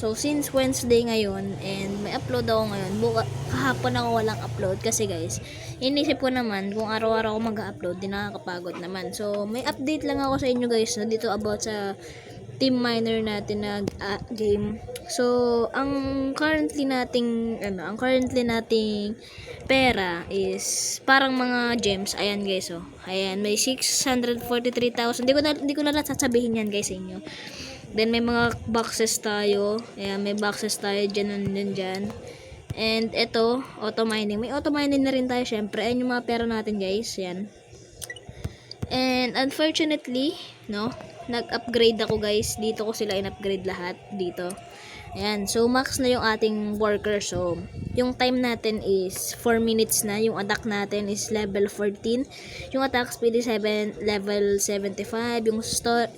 So, since Wednesday ngayon, and may upload ako ngayon, kahapon ako walang upload kasi guys, inisip ko naman kung araw-araw ako mag-upload, di nakakapagod naman. So, may update lang ako sa inyo guys, no, dito about sa team miner natin na game. So, ang currently nating pera is parang mga gems. Ayan guys, oh. Ayan, may 643,000. Hindi ko na sasabihin yan guys sa inyo. Then may mga boxes tayo. Ayan, may boxes tayo dyan. And ito, auto mining. May auto mining na rin tayo syempre. Ayan yung mga pera natin guys. Ayan. And unfortunately, no, nag-upgrade ako guys. Dito ko sila in-upgrade lahat. Dito. Ayan. So, max na yung ating worker. So, yung time natin is 4 minutes na. Yung attack natin is level 14. Yung attack speed is level 75. Yung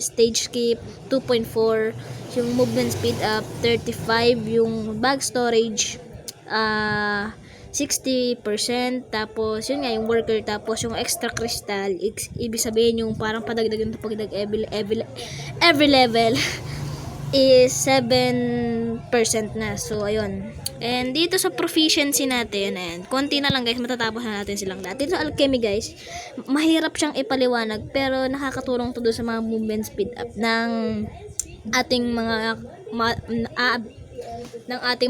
stage skip, 2.4. Yung movement speed up, 35. Yung bag storage, 60%. Tapos, yun nga, yung worker. Tapos, yung extra crystal, ibig sabihin yung parang padagdag every level is 7% na. So, ayun. And dito sa proficiency natin, and konti na lang guys, matatapos na natin silang lahat. Dito sa alchemy guys, mahirap siyang ipaliwanag, pero nakakatulong to sa mga movement speed up ng ating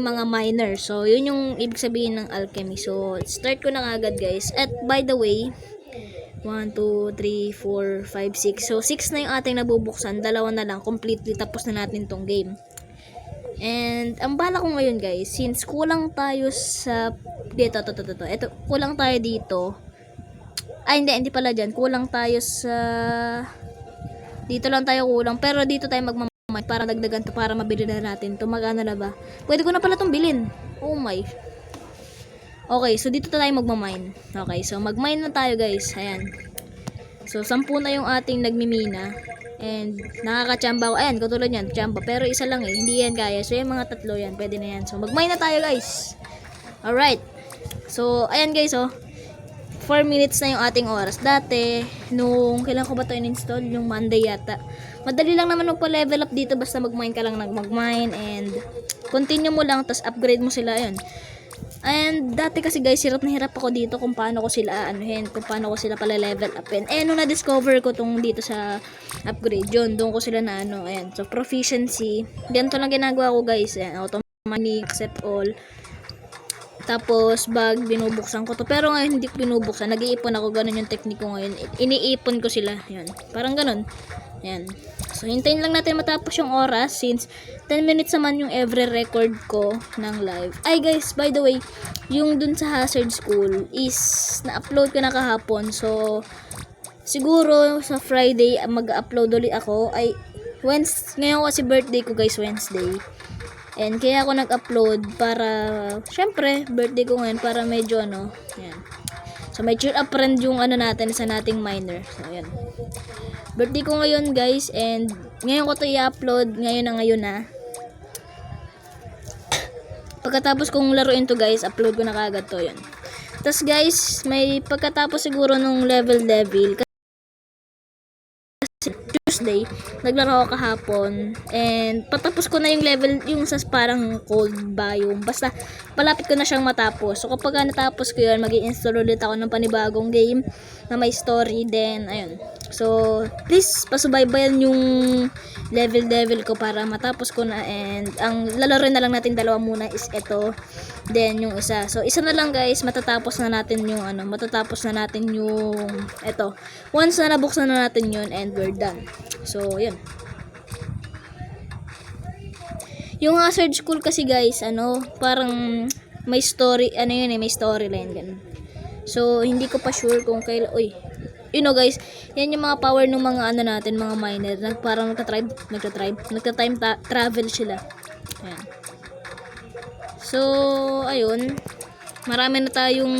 mga miner. So, yun yung ibig sabihin ng alchemy. So, start ko na agad guys. At by the way, 1, 2, 3, 4, 5, 6. So, 6 na yung ating nabubuksan. Dalawa na lang. Completely tapos na natin tong game. And, ang bala ko ngayon guys, since kulang tayo sa dito, ito, kulang tayo dito. Ay, hindi pala dyan. Kulang tayo sa dito lang tayo kulang. Pero dito tayo magmamay para dagdagan to, para mabili na natin to. Magana na ba? Pwede ko na pala tong bilhin. Oh my. Okay, so dito tayo magmamine. Okay, so magmine na tayo guys. Ayan. So, 10 na yung ating nagmimina. And, nakakachamba ko. Ayan, katulad yan, chamba. Pero isa lang eh, hindi yan kaya. So, yung mga tatlo yan, pwede na yan. So, magmine na tayo guys. Alright. So, ayan guys, oh. 4 minutes na yung ating oras. Dati, nung, kailan ko ba ito in-install? Yung Monday yata. Madali lang naman magpa-level up dito. Basta magmine ka lang mag-mine. And, continue mo lang, tapos upgrade mo sila. Ayan. And dati kasi guys, hirap na hirap ako dito kung paano ko sila kung paano ko sila pala level upin. Eh nung na-discover ko tong dito sa upgrade, yun, doon ko sila na ayan. So proficiency, ganito lang ginagawa ko guys. Ayan, automatic, accept all. Tapos bag, binubuksan ko to. Pero ngayon hindi ko binubuksan, nag-iipon ako, ganun yung technique ko ngayon. Iniipon ko sila, yun. Parang ganun. Ayan. So, hintayin lang natin matapos yung oras since 10 minutes naman yung every record ko ng live. Ay guys, by the way, yung dun sa Hazard School is na-upload ko na kahapon. So, siguro sa Friday mag-upload ulit ako. Ay, ngayon kasi birthday ko guys, Wednesday. And kaya ako nag-upload para, syempre, birthday ko ngayon para medyo ayan. So, may cheer up friend yung natin sa nating miner. So, ayan. Birthday ko ngayon guys, and ngayon ko to i-upload, ngayon na. Pagkatapos kong laruin to guys, upload ko na kagad to, yun. Tapos guys, may pagkatapos siguro nung level, kasi Tuesday, naglaro ako kahapon, and patapos ko na yung level, yung sa parang cold biome, basta palapit ko na siyang matapos. So kapag natapos ko yun, mag-i-install ulit ako ng panibagong game na may story, then ayun. So, please, pasubaybayan yung level ko para matapos ko na, and ang lalaroin na lang natin dalawa muna is ito, then yung isa. So, isa na lang guys, matatapos na natin yung ito. Once na nabuksan na natin yun, and we're done. So, yun. Yung Hazard School kasi guys, parang may story, may storyline ganun. So, hindi ko pa sure kung kailan, guys, yan yung mga power ng mga natin, mga miner, parang nagka-time travel sila. Ayan. So, ayun, marami na tayong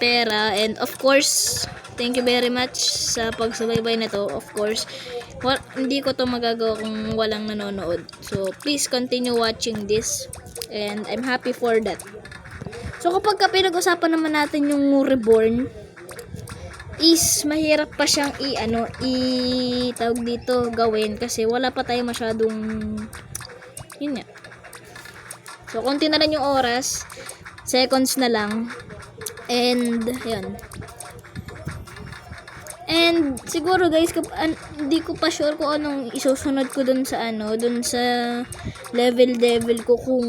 pera, and of course, thank you very much sa pagsubaybay na to. Of course, hindi ko to magagawa kung walang nanonood. So, please continue watching this, and I'm happy for that. So, kapag pinag-usapan naman natin yung reborn, is mahirap pa siyang tawag dito gawin kasi wala pa tayo masyadong Yun nga. So, konti na lang yung oras. Seconds na lang. And, yun. And, siguro guys, hindi ko pa sure kung anong isusunod ko dun sa dun sa level ko, kung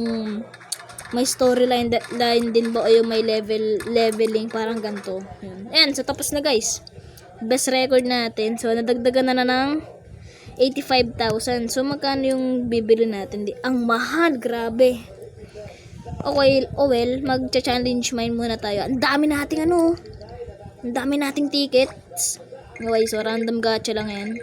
may storyline line din ba o yung may leveling, parang ganito. Yun. Ayan, so tapos na guys. Best record natin. So, nadagdagan na ng 85,000. So, magkano yung bibili natin? Ang mahal, grabe. Okay, mag-challenge mine muna tayo. Ang dami nating tickets. Okay, so random gacha lang yan.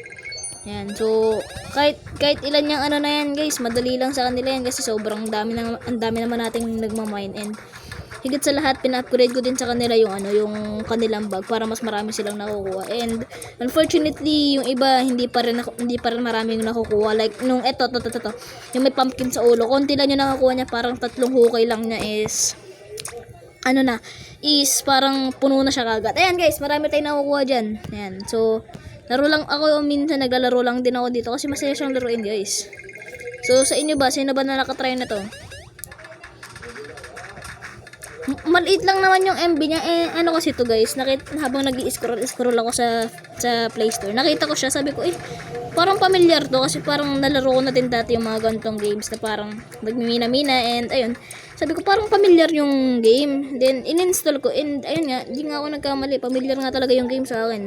Yan, so kahit ilan yung na yan guys, madali lang sa kanila yan kasi sobrang ang dami naman nating nagmamine. And higit sa lahat, pina-upgrade ko din sa kanila yung kanilang bag para mas marami silang nakukuha. And unfortunately, yung iba hindi pa rin marami yung nakukuha. Like nung eto, yung may pumpkin sa ulo, konti lang yung nakukuha niya, parang 3 hukay lang niya is parang puno na siya kagad. Ayan guys, marami tayong nakukuha dyan. Ayan, so laro lang ako, minsan naglalaro lang din ako dito kasi masaya siyang laruin guys. So sa inyo ba, sino ba na nakatry na to? Maliit lang naman yung MB niya. Kasi to guys, habang nag-i-scroll ako sa Play Store, nakita ko siya, sabi ko parang familiar to kasi parang nalaro ko na din dati yung mga ganitong games na parang nagmimina-mina. And ayun, sabi ko parang familiar yung game. Then in-install ko, and ayun nga, hindi nga ako nagkamali, familiar nga talaga yung game sa akin.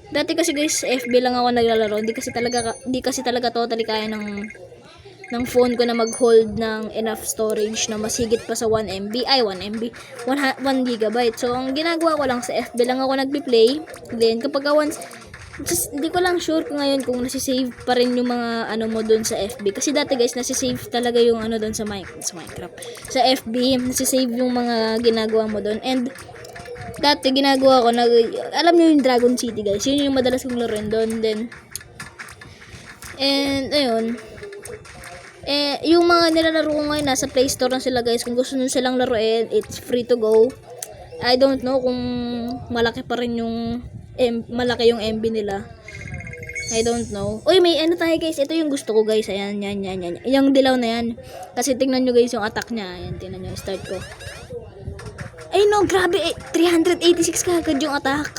Dati kasi guys, FB lang ako naglalaro, hindi kasi talaga totally kaya ng phone ko na mag-hold ng enough storage na mas higit pa sa 1 GB. So, ang ginagawa ko lang, sa FB lang ako nagpi-play. Then, kapag hindi ko lang sure kung ngayon kung nasisave pa rin yung mga mo dun sa FB. Kasi dati guys, nasisave talaga yung dun sa Minecraft. Sa FB, nasisave yung mga ginagawa mo dun. And, dati ginagawa ko, alam nyo yung Dragon City guys. Yun yung madalas kong laruin dun. Then, and, ayun. Yung mga nilalaro ko ngayon, nasa Play Store na sila guys. Kung gusto nyo silang laruin, it's free to go. I don't know kung malaki pa rin malaki yung MB nila. I don't know. Uy, may tayo guys. Ito yung gusto ko guys. Ayan. Yung dilaw na yan. Kasi tingnan nyo guys yung attack niya. Ayan, tingnan nyo. Start ko. Ay no, grabe. 386 kagad yung attack.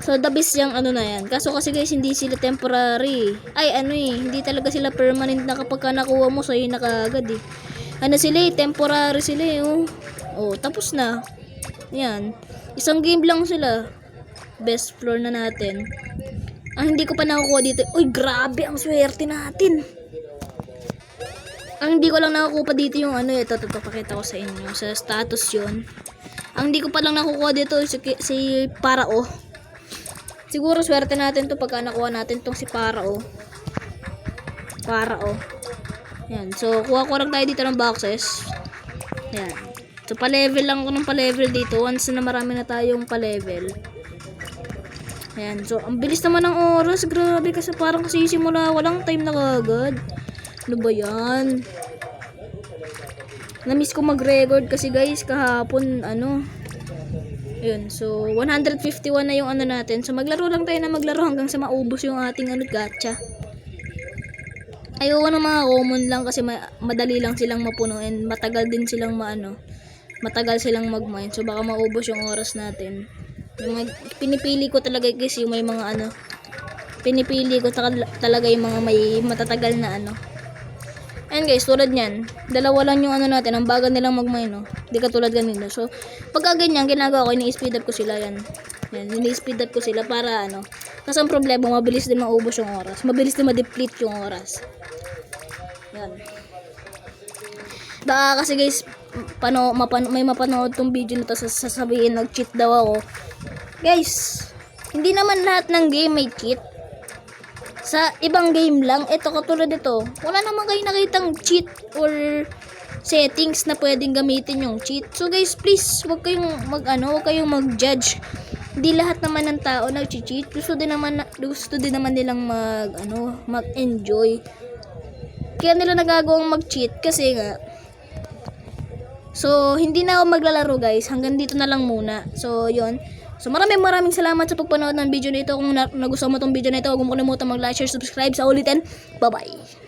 So, the best yung na yan. Kaso kasi guys, hindi sila temporary. Hindi talaga sila permanent na kapag ka nakuha mo, so yun na kaagad sila temporary sila tapos na. Yan. Isang game lang sila. Best floor na natin. Ang hindi ko pa nakukuha dito. Uy, grabe, ang swerte natin. Ang hindi ko lang nakukuha pa dito yung ito, pakita ko sa inyo. Sa status yun. Ang hindi ko pa lang nakukuha dito si Parao. Siguro swerte natin to pagka nakuha natin tong si Parao. Yan. So, kuha ko lang tayo dito ng boxes. Yan. So, pa-level lang ako ng pa-level dito. Once na marami na tayong pa-level. Yan. So, ang bilis naman ng oras. Grabe kasi parang kasi simula walang time na kagad. Ano ba yan? Na-miss ko mag-record kasi guys kahapon Yun, so 151 na yung natin. So maglaro lang tayo hanggang sa maubos yung ating gacha. Ayoko ng mga common lang kasi madali lang silang mapuno and matagal din silang matagal silang mag-mine. So baka maubos yung oras natin. Pinipili ko talaga guys yung may mga pinipili ko talaga yung mga may matatagal na And guys, tulad niyan, dalawa lang yung natin, ang bagal nilang mag-mine, Hindi katulad ganito. So, pagka ganyan, ginagawa ko, ini-speed up ko sila yan. Ini-speed up ko sila para Kasi ang problema, mabilis din maubos yung oras. Mabilis din ma-deplete yung oras. Yan. Baka kasi guys, may mapanood tong video na to, sasabihin, nag-cheat daw ako. Guys, hindi naman lahat ng game may cheat. Sa ibang game lang, katulad ito, wala naman kayo nakitang cheat or settings na pwedeng gamitin yung cheat. So guys, please, wag kayong mag-judge. Hindi lahat naman ng tao nag-cheat. Gusto din naman nilang mag-enjoy. Kaya nila nagagawang mag-cheat kasi nga. So, hindi na ako maglalaro guys. Hanggang dito na lang muna. So, yun. So maraming salamat sa pagpanood ng video nito. Kung nagustuhan mo tong video na ito, huwag mo kalimutan mag-like, share, subscribe. Sa ulitin, bye-bye.